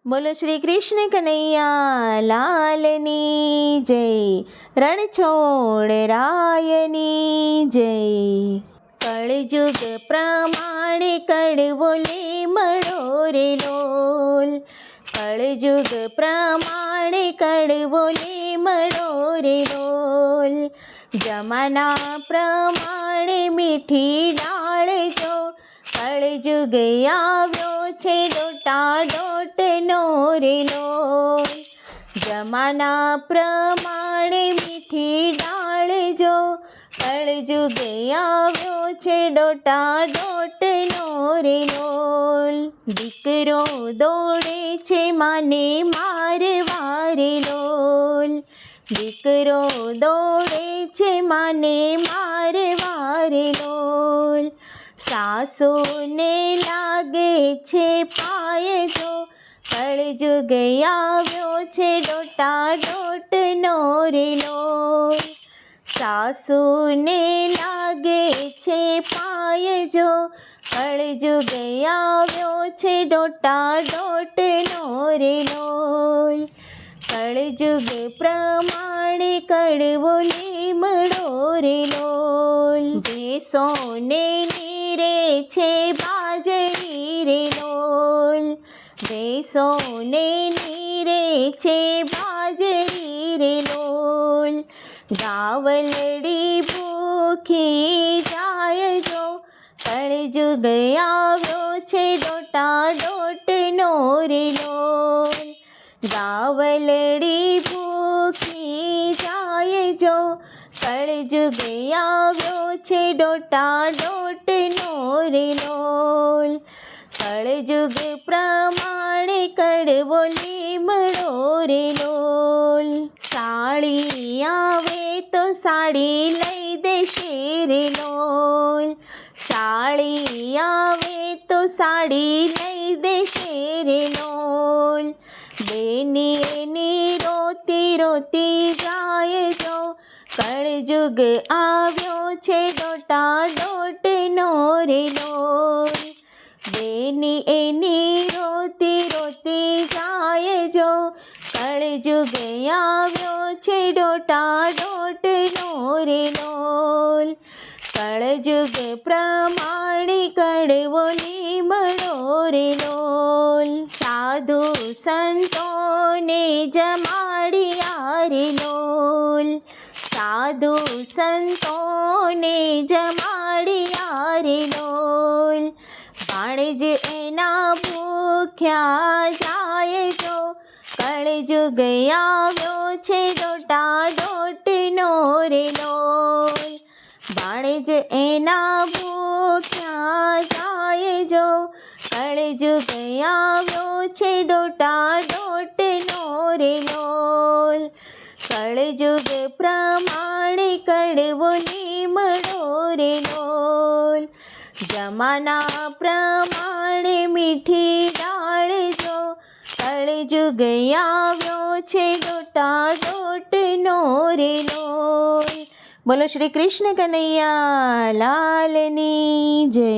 બોલો શ્રી કૃષ્ણ કનૈયા લાલની જય, રણછોડ રાયની જય। કળયુગ પ્રમાણે કડવો લીમડો રે લોલ, કળયુગ પ્રમાણે કડવો લીમડો રે લોલ। જમાના પ્રમાણે મીઠી ડાળ જો, કળયુગ આવ્યો છે ડોટાડોટનો રે લોલ। જમાના પ્રમાણે મીઠી ડાળ જો, કળયુગ આવ્યો છે ડોટાડોટનો રે લોલ। દીકરો દોડે છે માને મારવા રે લોલ, દીકરો દોડે છે માને મારવા રે લોલ। સાસુને લાગે છે પાય જો, કળયુગ આવ્યો છે ડોટાડોટનો રે લોલ। સાસુને લાગે છે પાય જો, કળયુગ આવ્યો છે ડોટાડોટનો રે લોલ। કળયુગ પ્રમાણે કડવો લીમડો રે લોલ। ભેંસોને નીરે છે બાજરી રે લોલ, ભેંસોને નીરે છે બાજરી રે લોલ। ગાવલડી ભૂખી જાય જો, કળયુગ આવ્યો છે ડોટાડોટનો રે લોલ। ગાવલડી ભૂખી જાય જો, કળયુગ આવ્યો છે ડોટાડોટનો રે લોલ। કળયુગ પ્રમાણે કડવો લીમડો રે લોલ। સાળી આવે તો સાડી લઈ દેશે રે લોલ, સાળી આવે તો સાડી લઈ દેશે રે લોલ। બેની એની રોતી રોતી જાય જો, કળયુગ આવ્યો છે ડોટાડોટનો રે લોલ। બેની એની રોતી રોતી જાય જો, કળયુગ આવ્યો છે ડોટાડોટનો રે લોલ। કળયુગ પ્રમાણે કડવો લીમડો રે લોલ। સાધુ સંતોને જમાડ્યા રે લોલ, સાધુ સંતોને જમાડ્યા રે લોલ। ભાણેજ એના ભૂખ્યા જાય જો, કળયુગ આવ્યો છે ડોટાડોટનો રે લોલ। ભાણેજ એના ભૂખ્યા જાય જો, કળયુગ આવ્યો છે ડોટાડોટનો રે લોલ। કળયુગ પ્રમાણે કડવો લીમડો રે લોલ। જમાના પ્રમાણે મીઠી ડાળ જો, કળયુગ આવ્યો છે ડોટાડોટનો રે લોલ। બોલો શ્રી કૃષ્ણ કનૈયા લાલની જય।